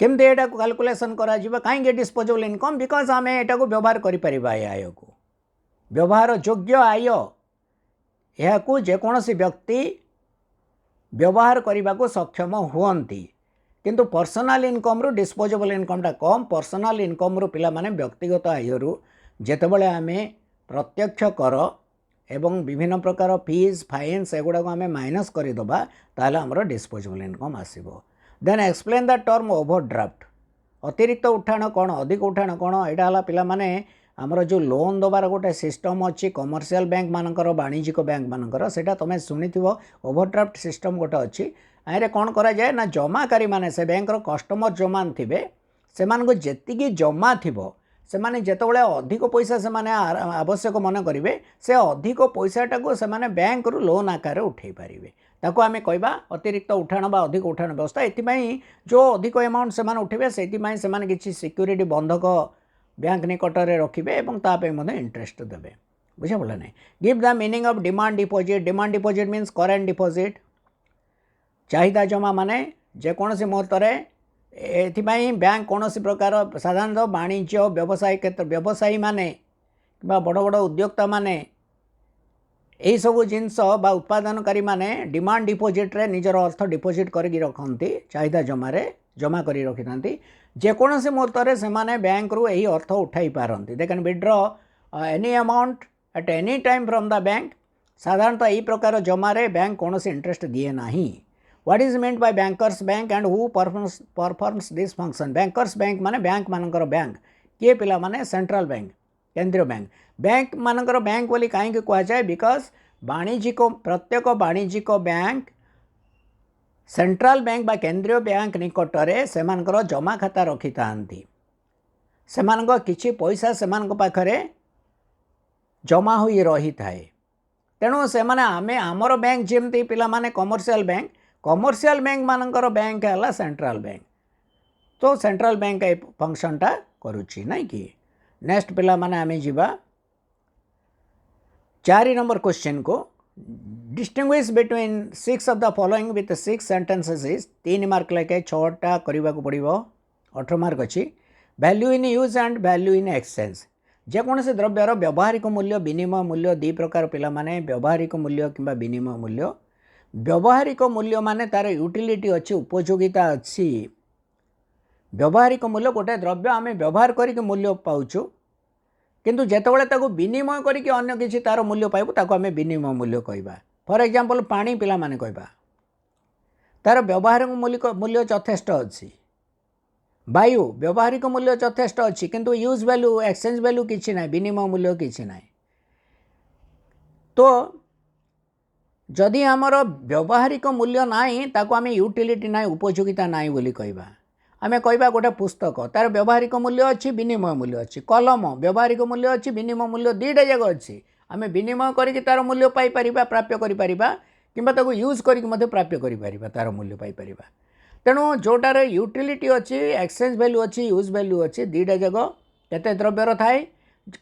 केमते एटा को कैलकुलेशन करा जिबा काहे डिस्पोजेबल इनकम बिकॉज आमे एटा को व्यवहार करि परिबा आय को व्यवहार योग्य आय यह को जेकोसी व्यक्ति व्यवहार करने को सक्षम हुअंती किंतु पर्सनल इनकम रु डिस्पोजेबल इनकम टा कम पर्सनल इनकम रु पिला माने व्यक्तिगत आय रु जेतेबेले आमे प्रत्यक्ष कर एवं विभिन्न प्रकार फीस फाइन्स एगुड़ा को आमे माइनस करदे ताहले हमर डिस्पोजेबल इनकम आसीबो। Then explain the term overdraft अतिरिक्त उठाण कौन अधिक उठाण कौन एटा हला पिला माने आमर जो लोन दबार गोटे सिस्टम अच्छी कमर्शियल बैंक मानकर वाणिज्यिक बैंक मानकर सेटा तुम शुणी ओवरड्राफ्ट सिस्टम गोटे अच्छी आए कौन करा जाए ना जमाकारी माने से बैंक कस्टमर जो मान थे से जी जमा थी से माने जेतबेले अधिक पैसा से माने आवश्यक मन करेंगे से अधिक पैसाटा को से माने बैंक रु लोन आकार उठे पारे ताको आमे कहबा अतिरिक्त उठाण बा अधिक उठाण व्यवस्था एथिपाई जो अधिक अमाउंट से माने उठेबे सेथिपाई से माने किछि सिक्यूरिटी बंधक बैंक निकटर रखिए और इंटरेस्ट देवे बुझे बोला नहीं। Give the meaning of demand deposit means current deposit चाहिदा जमा माने जेकोसी मुहूर्त एथिपाई बैंक कौन प्रकार साधारणतः वाणिज्य व्यवसाय क्षेत्र व्यवसायी माने बड़ बड़ उद्योक्ता माने यही सब जिनस बा उत्पादनकारी माने डिमांड डिपोजिट रे निजर अर्थ डिपोजिट करके रखती चाहिदा जमा करी रखि थांती जेकोसी मुहूर्त से बैंक रु यही अर्थ उठाई पारती they can withdraw any amount at any time from the bank साधारणतः यही प्रकार जमारे बैंक कौन इंटरेस्ट दिए ना what is meant by bankers bank and who performs this function bankers bank माने बैंक मानकर बैंक किए पिला माने सेंट्रल बैंक केंद्रीय बैंक बैंक मानकर बैंक बोली कहीं कहुए बिकज वाणिज्यिक प्रत्येक वाणिज्यिक बैंक सेंट्रल बैंक बा केंद्रीय बैंक निकटरे सेमानकर जमा खाता रखि थांती सेमानक किछि पैसा सेमानक पाखरे जमा होई रही थाए तेणु से माने आमे आमर बैंक जेमती पिला माने कमर्शियल बैंक मानकर बैंक है सेंट्रल बैंक तो सेंट्रल बैंक ए फंक्शनटा करुच्ची नहीं कि नेक्स्ट पिला माने आमे जीवा 4 नंबर क्वेश्चन को distinguish between 6 of the following with 6 sentences is 3 mark लेके 6टा करने को पड़ो 18 मार्क अच्छी value in use and value in exchange जेकोसी द्रव्यर व्यवहारिक मूल्य विनिमय मूल्य दी प्रकार पिला माने व्यवहारिक मूल्य किंबा विनिमय मूल्य व्यवहारिक मूल्य माने तार यूटिलिटी अच्छी उपयोगिता अच्छी व्यवहारिक मूल्य गोटे द्रव्य आम व्यवहार करके मूल्य पाऊँ किंतु जेतबेले ताको विनिमय करके अन्य किसी तार मूल्य पाइबु ताको आमे विनिमय मूल्य कहबा फॉर एग्जांपल पानी पिला माने कहबा तार व्यवहारिक मूल्य यथेष्ट अच्छी वायु व्यवहारिक मूल्य यथेष्ट अच्छी किंतु यूज वैल्यू एक्सचेंज वैल्यू किसी ना विनिमय मूल्य किसी ना तो जदि आमर व्यवहारिक मूल्य नाई ताको आमे यूटिलिटी नाई उपयोगिता नाई बोली कहबा आमे कहबा गोटे पुस्तक तार व्यवहारिक मूल्य अच्छी विनिमय मूल्य अच्छी कलम व्यवहारिक मूल्य अच्छी विनिमय मूल्य दुईटा जगह अच्छी आमे विनिमय करके तार मूल्य पाई परिबा प्राप्य करि परिबा किंबा ताको यूज करके मध्य प्राप्य करि परिबा तार मूल्य पाई परिबा तेणु जोटार यूटिलिटी अच्छी एक्सचेंज वैल्यू अच्छी यूज वैल्यू अच्छी दुईटा जगह केते द्रव्यर थाए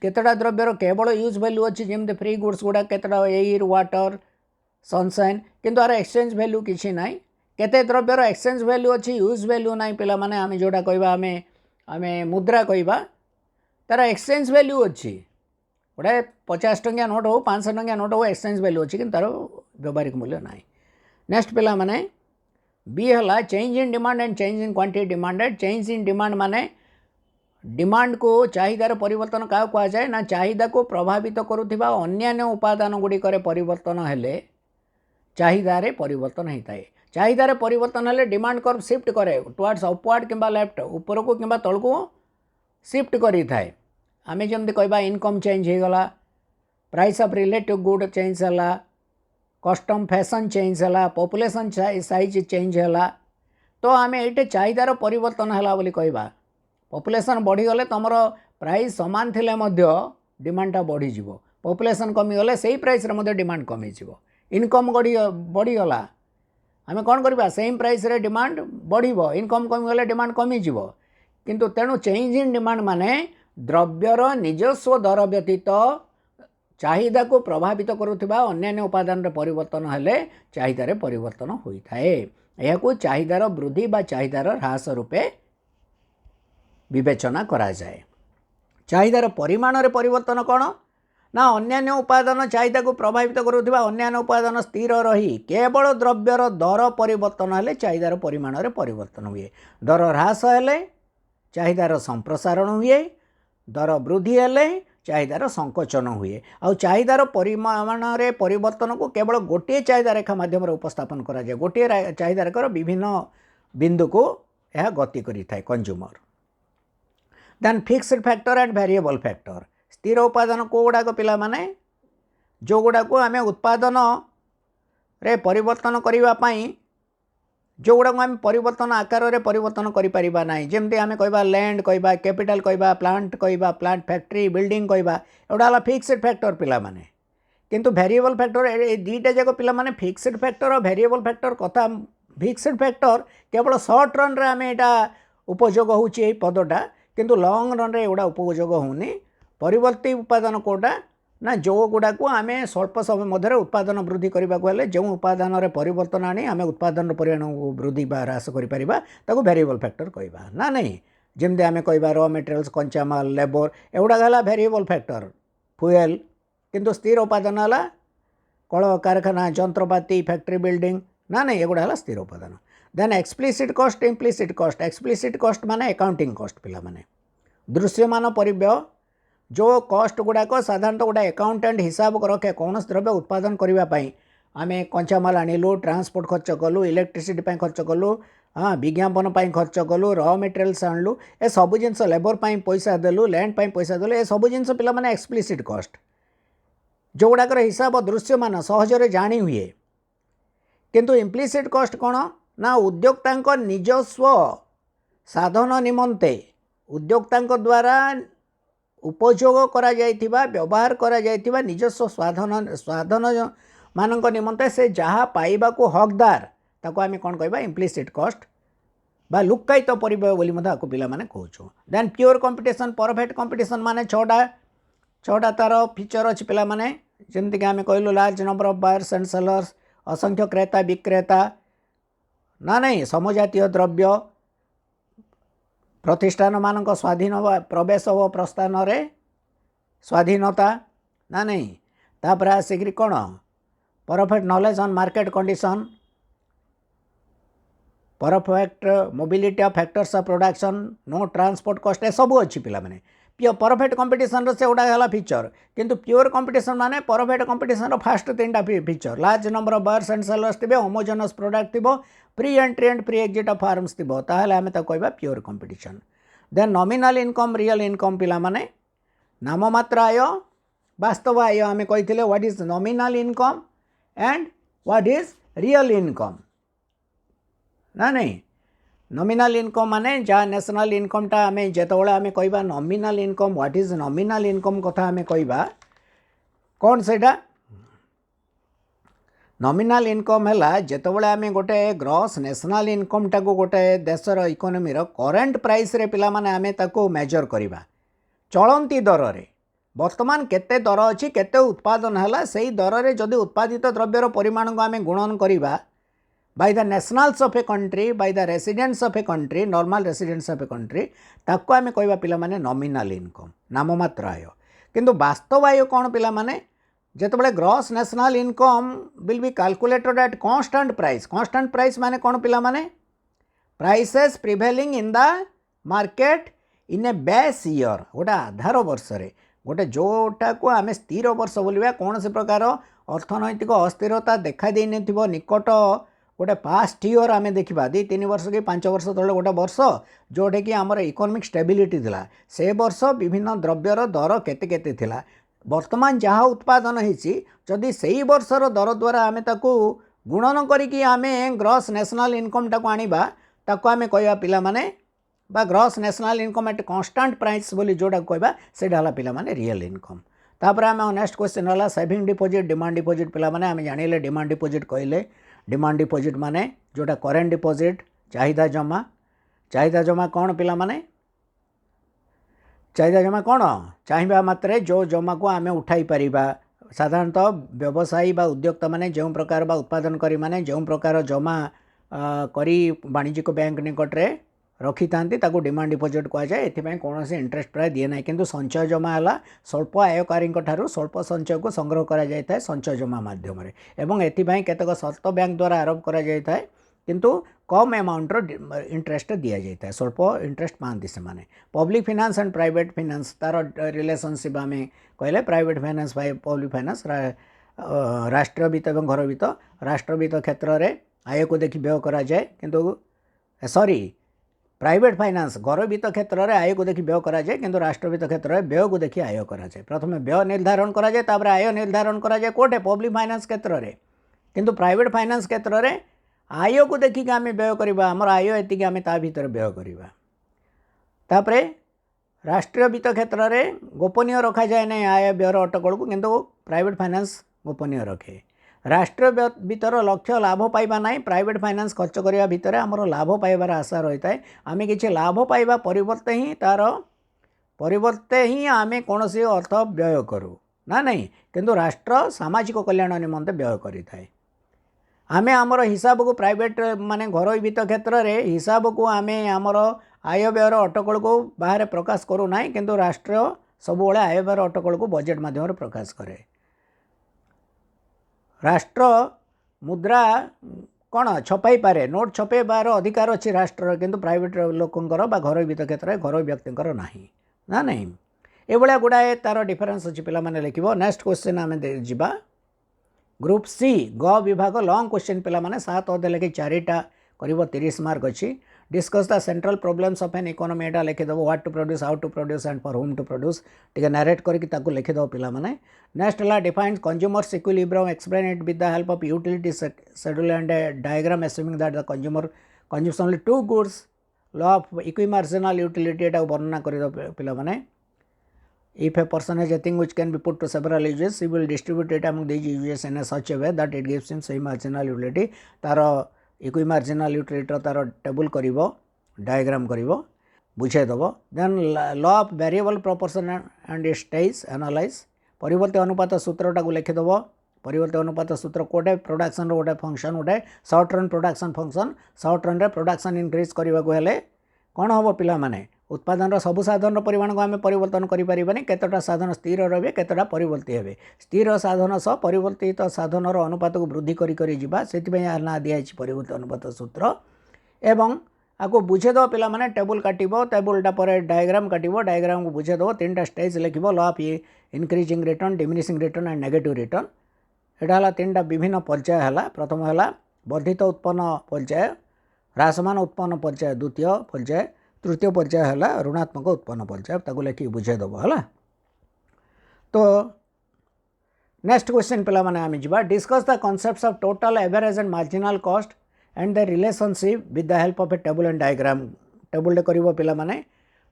केतटा द्रव्यर केवल यूज वैल्यू अच्छी जमी फ्री गुड्स गुड़ा केतटा एयर वाटर सनशाइन किंतु आर एक्सचेंज वैल्यू किसी ना केते द्रव्यर एक्सचेंज वैल्यू अच्छी यूज वैल्यू ना पिला माने आमे जोड़ा कहबा आमे मुद्रा कहबा तार एक्सचेंज वैल्यू अच्छी गोटे 50 टंकिया नोट हो 500 टंकिया नोट हो एक्सचेंज वैल्यू अच्छी कि तार व्यवहारिक मूल्य ना नेक्स्ट पिला माने बी है change in demand and change in quantity demanded change in demand माने डिमांड को चाहिदार परिवर्तन क्या कहुए ना चाहिदा को प्रभावित करुवा अन्यान्य उपादान गुड़िकर परिवर्तन हेले चाहिदारे परिवर्तन होता है चाहिदारे परिवर्तन हेले डिमांड कर्व शिफ्ट करे टुवर्ड्स अपवर्ड किंबा लेफ्ट ऊपर को किंबा तल को शिफ्ट करी थाए आमे जमती कहबा इनकम चेंज हो गला price of relative good change है कस्टम फैशन चेंज है पॉपुलेशन साइज चेंज है तो आम ये चाहिदार परिवर्तन है बोली कहबा पॉपुलेशन बढ़ीगले तुम प्राइस सामान थिले मध्य डिमांडटा बढ़ीज पॉपुलेशन कमीगले से ही प्राइस डिमांड कमीज इनकम बढ़ीगला आम कौन करवा सेम प्राइस रे डिमांड बढ़िबो इनकम कमीगले डिमांड कमीज किंतु तेणु चेंज इन डिमांड माने द्रव्यर निजस्व दर व्यतीत चाहिदा को प्रभावित करुवा अन्यान्य उपादान परिवर्तन हेले चाहिदार परिवर्तन होता है यह को चाहिदार वृद्धि बा चाहिदार ह्रास रूपे विवेचना करा जाए चाहिदार परिमाण रे परिवर्तन कौन ना अन्यान्य उपादान चाहिदा को प्रभावित करुवा अन्यान्य उपादान स्थिर रही केवल द्रव्यर दर परिवर्तन हेले चाहिदार परिमाण रे परिवर्तन हुए दर ह्रास हेले चाहिदार संप्रसारण हुए दर वृद्धि हेले चाहिदार संकोचन हुए आ चाहिदार परिमाण रे परिवर्तन को केवल गोटे चाहिदा रेखा माध्यम उपस्थापन करा जाए गोटे चाहिदा रेखार विभिन्न बिंदु को यह गति करि थाए consumer then fixed factor and variable factor स्थिर उपादान को गुड़ाक पिला माने जो गुड़ाक आम उत्पादन रे परिवर्तन करने जो गुड़ाक आम परिवर्तन आकार रे परिवर्तन करिपरिबा नाही जेमती आम कहबा लैंड कहबा कैपिटल कहबा प्लांट फैक्ट्री बिल्डिंग कहबा एटा हला फिक्स्ड फैक्टर पिला माने किंतु वेरिएबल फैक्टर ए दुईटा जाक पिला माने फिक्स्ड फैक्टर और वेरिएबल फैक्टर कथा फिक्स्ड फैक्टर केवल शॉर्ट रन रे आम एटा उपयोग होउची पदटा किंतु लॉन्ग रन रे एटा उपयोग होउनी परिवर्ती उपादान कोटा ना जो गुड़ा को आम स्वल्प समय मध्य उत्पादन वृद्धि करने को जो उपादान रे परिवर्तन आनी आम उत्पादन परिमाण को वृद्धि बा ह्रास करेरिबा वेरिएबल फैक्टर कहबा ना नहीं जमती आम कहबा रॉ मटेरियल्स कंचामाल लेबर एगुड़ा है वेरिएबल फैक्टर फ्यूएल किंतु स्थिर उपादान है कल कारखाना जंत्रपाति फैक्ट्री बिल्डिंग ना नहीं एगुड़ा है स्थिर उपादान then explicit cost implicit cost explicit cost माने अकाउंटिंग कॉस्ट पिला माने दृश्यमान परिव्यय जो कॉस्ट गुड़ाक साधारणतः गोटे अकाउंटेंट हिसाब रखे कौन द्रव्य उत्पादन करने आम कंचामाल आणिलु ट्रांसपोर्ट खर्च कलु इलेक्ट्रिसिटी खर्च कलु हाँ विज्ञापन खर्च कलु रॉ मटेरियल्स आणलु ए सब जिनस लेबर पैसा देलु लैंड पैसा देलु ए सब जिनस पिला माने एक्सप्लिसिट कॉस्ट जो गुड़ाकर हिसाब दृश्यमान सहजरे जानी हुए किंतु इम्प्लिसिट कॉस्ट कौन ना उद्योक्ता निजस्व साधन निमंते उद्योक्ता द्वारा उपयोग करा जाइथिबा व्यवहार करा जाइथिबा निजस्व साधन मानक निमंते से जहाँ पाइबा को हकदार ताको आमे कोन कहबा इम्प्लिसिट कॉस्ट बा लुक्कायित परिव्यय बोली मधा को पिला माने कहूछु then pure competition perfect competition माने छटा तार फीचर अछि पिला माने जेमति कि आमे कहलु large number of buyers and sellers असंख्य क्रेता विक्रेता ना नहीं समजातीय द्रव्य प्रतिष्ठान मानक स्वाधीन प्रवेश व प्रस्थान रे स्वाधीनता ना नहीं तापर आसिक कौन perfect knowledge on market condition perfect mobility of factors of production no transport cost ए सब अच्छी पिला माने परफेक्ट कंपटीशन से गुड़ा है फीचर किंतु प्योर कंपटीशन माने परफेक्ट कंपटीशन फास्ट 3टा feature large number of buyers and sellers थे होमोजेनस प्रोडक्ट थी free entry and free exit of firms थी ताहले आमे ताको कहबा pure competition then nominal income real income पिला माने नाममात्र आय वास्तव आय आमे कहिथिले what is nominal income and what is real income ना नहीं नॉमिनल इनकम माने जहाँ नेशनल इनकम टा आमे जेतबेले आमे कहबा nominal income what is nominal income कथा आमे कहबा कौन सेटा नॉमिनल इनकम है जेतबेले आमे गोटे ग्रॉस नेशनल इनकम टाको गोटे देशर इकोनॉमी रो करंट प्राइस रे पिला माने आमे ताको मेजर करबा चलंती दर रे वर्तमान केते दर अछि केते उत्पादन हैला सेही दर रे जदि उत्पादित द्रव्यर परिमाण को आमे गुणन करबा by the nationals of a country by the residents of a country normal residents of a country ताको आमे कहबा पिला माने नॉमिनल इनकम नाममात्र आय किंतु वास्तव आय कोन पिला माने जेतबेले gross national income will be calculated at constant price माने कोन पिला माने prices prevailing in the market in a base year गोटे आधार वर्ष रे गोटे जोटा को आमे स्थिर वर्ष बोलिबा कौन से प्रकार अर्थनैतिक अस्थिरता देखा दे नथिबो निकट गोटे पास्ट ईयर आमे देखा 2-3 वर्ष कि 5 वर्ष तले गोटे वर्ष जोटे कि आमर इकोनॉमिक स्टेबिलिटी थिला से वर्ष विभिन्न द्रव्यर दर केते केते थिला वर्तमान जहाँ उत्पादन होइछि जदि सेही वर्षर दर द्वारा आमे ताकू गुणन करिकि आमे ग्रॉस नेशनल इनकम टाको आनिबा ताको आमे कहबा पिला माने बा gross national income eight constant price बोली जोटा कहबा सेटा हला पिला माने रियल इनकम तापर आमे नेक्स्ट क्वेश्चन हला सेविंग डिपॉजिट डिमांड डिपॉजिट पिला माने आमे जानिले डिमांड डिपॉजिट कहले डिमांड डिपॉजिट माने जोटा करेंट डिपॉजिट चाहिदा जमा कौन पिला माने चाहिदा जमा कौन चाहिबा मात्रे जो जमा को आमे उठाई परिबा साधारणतः व्यवसायी बा उद्योक्ता माने जो प्रकार बा उत्पादन करी माने जो प्रकार जमा करी वाणिज्यिक बैंक निकट रे रखी थांती ताको डिमांड डिपॉजिट कह जाए एथिपाई कौन से इंटरेस्ट प्राय दिए ना किंतु संचय जमा है स्वल्प आयकारी ठारू स्वल्प संचय को संग्रह करा जाए संचय जमा माध्यम एवं एथिपाई केतक शर्त बैंक द्वारा आरोप करा जाए किंतु कम अमाउंटर इंटरेस्ट दि जाए स्वल्प इंटरेस्ट पाती से माने public finance and private finance तार रिलेशनशिप आम कहले private finance by public finance राष्ट्रीय वित्त और घर वित्त राष्ट्र वित्त क्षेत्र में आय को देखि व्यय करा जाए किंतु सॉरी प्राइवेट फाइनेंस घर वित्त क्षेत्र में आय को देखि व्यय करा जाए किंतु राष्ट्र वित्त क्षेत्र में व्यय को देखि आय करा जाए प्रथम व्यय निर्धारण करा जाए तापर आय निर्धारण करा जाए कोटे पब्लिक फाइनेंस क्षेत्र में किंतु प्राइवेट फाइनेंस क्षेत्र में आय को देखिक आम व्यय करवा आमर आय एति आम ता भीतर व्यय करवा तापरे राष्ट्रीय वित्त क्षेत्र में गोपनीय रखा जाए ना आय व्ययर अटकल को किंतु प्राइवेट फाइनेंस गोपनीय रखे राष्ट्रीय वित्तर लक्ष्य लाभ पाइबा ना प्राइवेट फाइनेंस खर्च करने भितर आमर लाभ पाइबार आशा रही है आम कि लाभ पाइबा परिवर्ते ही तार परिवर्ते ही आम कौन सी अर्थ व्यय करूँ ना नहीं किंतु राष्ट्र सामाजिक कल्याण निमंते व्यय करें आमे आमर हिसाब को प्राइवेट माने घर वित्त क्षेत्र में हिसाब को आमे आमर आय व्ययर अटकल को बाहर प्रकाश करू ना किंतु राष्ट्र सब आय व्ययर अटकल को बजेट माध्यम प्रकाश करे राष्ट्र मुद्रा कौन छपाई पारे नोट छपाई बार अधिकार अच्छी राष्ट्र किंतु प्राइवेट लोकंर बा घर वित्त क्षेत्र में घर व्यक्तिर ना ना नहीं ये गुड़ाए तार डिफरेन्स अच्छी पे लिखो नेक्स्ट क्वेश्चन आम जा ग्रुप सी ग विभाग लॉन्ग क्वेश्चन पे 7 अधे लेखि 4टा कर 30 मार्क अच्छी discuss the central problems of an economy एटा लिखिदेव what to produce how to produce and for whom to produce टिके नरेट करके लिखिदेव पे नेक्स्ट है defined consumers equilibrium explain it with the help of utility schedule and diagram assuming that the consumer consumes only 2 goods law of equimarginal utility एटा वर्णना कर पे If a person has a thing which can be put to several uses, he will distribute it among these uses in a such a way that it gives him same marginal utility. तार equimarginal utility तार table करिवो diagram करिवो बुझेदेव then law of variable proportion and stage analyse परिवर्ती अनुपात सूत्रटा को लिखिदेव परिवर्ती अनुपात सूत्र कोटे प्रोडक्शन गोटे फंक्शन गोटे shirt run production function shirt run रे प्रोडक्शन इनक्रीज करने को हेले कौन हम पिला माने उत्पादन सबु साधन परिमाण को आम परिवर्तन करें केतटा साधन स्थिर रे केतटा परिवर्ती हे स्थिर साधन सह परिवर्तित साधन अनुपात को वृद्धि से ना दिखाई परिवर्तित अनुपात सूत्र एवं आपको बुझेदेव पे टेबुल काटो टेबुलटा पर डायग्राम काटो डायग्राम को बुझेदेव 3टा स्टेज लिख law of increasing return diminishing return and negative return यहाँ है 3टा विभिन्न पर्याय है प्रथम है वर्धित उत्पन्न पर्याय ह्रासमान उत्पन्न पर्याय द्वितीय पर्याय तृतीय पर्याय है ऋणात्मक उत्पन्न पर्याय ताको लेखिक बुझेदेव है। तो नेक्स्ट क्वेश्चन पे आम जा discuss the concepts of total average and marginal cost and the relationship with the help of a table and diagram टेबुलटे कर पे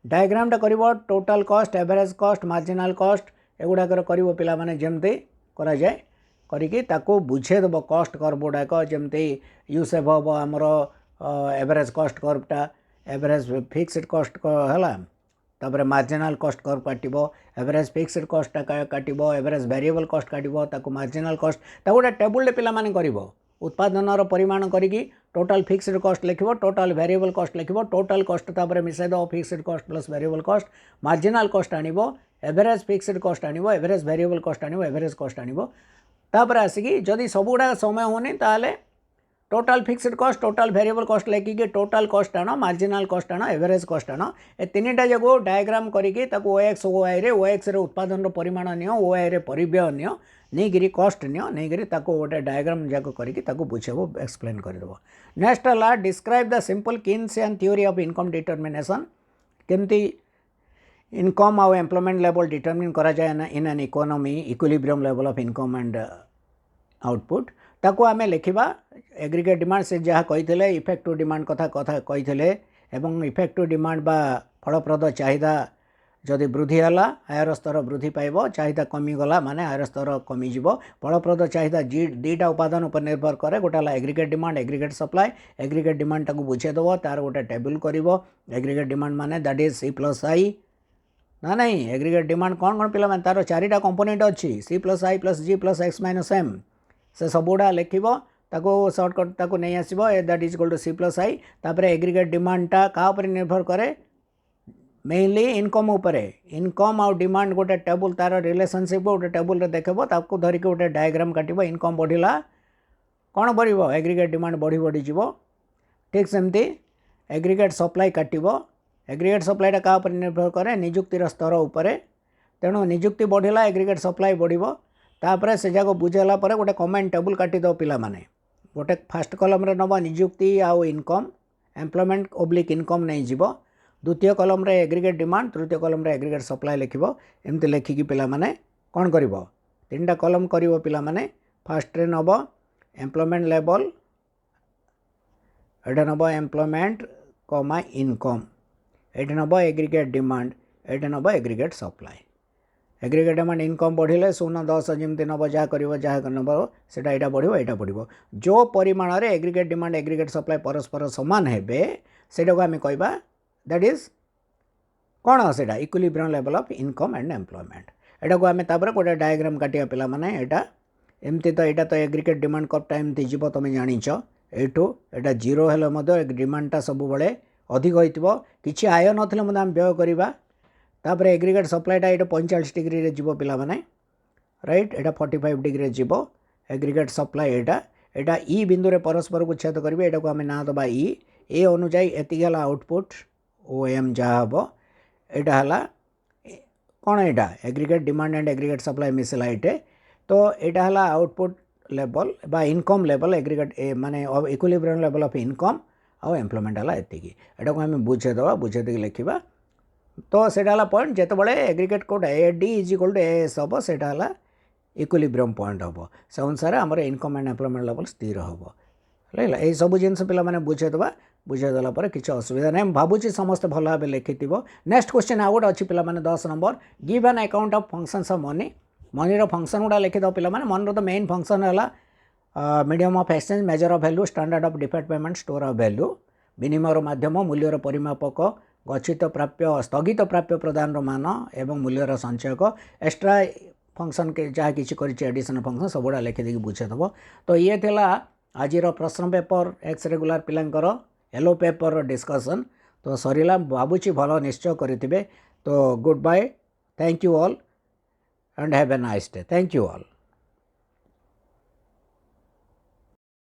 डायग्रामटा कर total cost average cost marginal cost एगुड़ाकर कर पे जमती कराए करी बुझेदेव कॉस्ट कर्व गुड़ाक जमती यूज हम आमर एवरेज कॉस्ट कर्वटा एवरेज फिक्स्ड कॉस्ट है तापर मार्जिनल कॉस्ट कर्व काटो एवरेज फिक्स्ड कॉस्ट काटो एवरेज वेरिएबल कॉस्ट काटो ताको मार्जिनल कॉस्ट गोटे टेबुल पे कर उत्पादन परिमाण करी टोटल फिक्स्ड कॉस्ट लिखो टोटल वेरिएबल कॉस्ट लिखो टोटल कॉस्ट तापर मिसाइदेव fixed cost plus variable cost marginal cost आनिबो एवरेज फिक्स्ड कॉस्ट आनिबो एवरेज वेरिएबल कॉस्ट आनिबो एवरेज कॉस्ट आनिबो तापर आसिकी जदि सबुड़ा समय होनी ताले total fixed cost total variable cost लेकिन टोटल कॉस्ट आण मार्जिनल कॉस्ट आण एवरेज कॉस्ट आण ए 3टा जाक डायग्राम करके ओएक्स ओआई रे ओएक्स रे उत्पादन परिमाण नियो ओआई रे परिव्यय नियो नहीं कॉस्ट नियो नहीं गोटे डायग्राम जाक करके बुझेबो एक्सप्लेन करदेव नेक्स्ट है describe the simple Keynesian theory of income determination केमती इनकम आउ एम्प्लॉयमेंट लेवल डिटरमिन करा जाए in an economy equilibrium level of income and output ताको आमे लिखिबा एग्रीगेट डिमांड से जहाँ कही इफेक्टिव डिमांड कथा कथा कही एवं इफेक्टिव डिमांड बा फलप्रद चाहिदा जदि वृद्धि है आयर स्तर वृद्धि पाइब चाहिदा कमीगला माने आयर स्तर कमिज फलप्रद चाहिदा दुईटा उपादान पर निर्भर करे गोटे है aggregate demand aggregate supply aggregate demand टाको बुझेदेव तार गोटे टेबुल कर एग्रीगेट डिमांड माने दैट इज सी प्लस आई ना नहीं एग्रीगेट डिमांड कौन कौन पिला तार 4टा कंपोनेंट अच्छी C plus I plus G plus X minus M से सबुड़ा लिखो ताको सर्टकट ताको नहीं आसो that is equal to C plus I तापर एग्रीगेट डिमांडटा क्या निर्भर करे मेनली इनकम उपरे इनकम आउ डिमांड गोटे टेबुल तार रिलेशनशिप गोटे टेबुल रे देखबो ताको धरिक गोटे डायग्राम काटिबो इनकम बढ़िला कौन बढ़िबो एग्रीगेट डिमांड बढ़ी बढ़ी जीवो ठीक सेमती एग्रीगेट सप्लाई काटिबो एग्रीगेट सप्लाईटा क्या निर्भर करे निजुक्तिर स्तर उपरे तेणु निजुक्ति बढ़िला एग्रीगेट सप्लाई बढ़िबो तापर से जाक बुझेला पर गोटे कमेंट टेबुल काटिदेव पिला माने गोटे फास्ट कलम रे नब निजुक्ति आउ इनकम एम्प्लॉयमेंट ओब्लिक इनकम नहीं जीवो द्वितीय कलम रे एग्रीगेट डिमांड तृतीय कलम रे एग्रीगेट सप्लाई लिखिबो एमती लेखिकी पिला माने कौन करिवो 3टा कलम करिवो पिला माने फास्ट रे नब एम्प्लॉयमेंट लेवल एटा नब एम्प्लॉयमेंट कमा इनकम एटा नब एग्रीगेट डिमांड एटा नब aggregate supply aggregate demand income बढ़िले 0-10 जमी नब जहाँ कर नब से यहाँ बढ़ो जो परिमाण रे एग्रीगेट डिमांड एग्रीगेट सप्लाई परस्पर सामान हेबे सेटा को आम कहबा दैट इज कौन से equilibrium level of income and employment एटा को आम तापर गोटे डायग्राम काटिया पिला माने एटा एमती तो यहाँ तो एग्रीगेट डिमांड कर्वटा एमती जीव तुम जानिच एठू एटा जीरो हेले डिमांडटा सब बेले अधिक होइतिबो किछि आय नथिले आम व्यय करवा तापर एग्रीगेट सप्लाईटा ये 45 डिग्री रे जीवो पिला माने राइट एटा 45 डिग्री जीवो एग्रीगेट सप्लाई एटा ई बिंदु रे परस्पर को छेद करेंगे एटा को आम ना दबा ई ए अनुजाई एति आउटपुट ओ एम जहाँ हम यहाँ कौन एटा aggregate demand and aggregate supply मिसला ये तो यहाँ है आउटपुट लेवल बा इनकम लेवल एग्रीगेट माने इक्विलिब्रियम लेवल ऑफ इनकम आउ एम्प्लॉयमेंट है एति एटा को आम बुझेदबा बुझेदी लिखा तो सेटा पॉइंट जिते aggregate code A D is equal to S हम सेटा इक्विलिब्रियम पॉइंट हम से अनुसार आम इनकम एंड एम्प्लॉयमेंट लेवल स्थिर हम लगे यही सब जिन पे बुझेदबा बुझेदेला किसी असुविधा ना भावुँ समस्त भल भाव लिखि नेक्स्ट क्वेश्चन आउ गोटे अच्छी पे 10 number give an account of functions of money money function गुड़ा लिखिद पे मनी तो मेन फंक्शन है medium of exchange measure of value standard of deferred payment store of value विनिमय माध्यम मूल्यर परिमापक गच्छित प्राप्य स्थगित प्राप्य प्रदान मान एवं मूल्यर संचयक एक्स्ट्रा फंक्शन के जहाँ किसी एडिशनल फंक्शन सबुड़ा लिखिदी बुझेदब तो ये थिला आज प्रश्न पेपर एक्स रेगुलर पिलांकर येलो पेपर डिस्कशन तो सरीला भावुँ भल निश्चय करेंगे तो goodbye thank you all and have a nice day thank you all.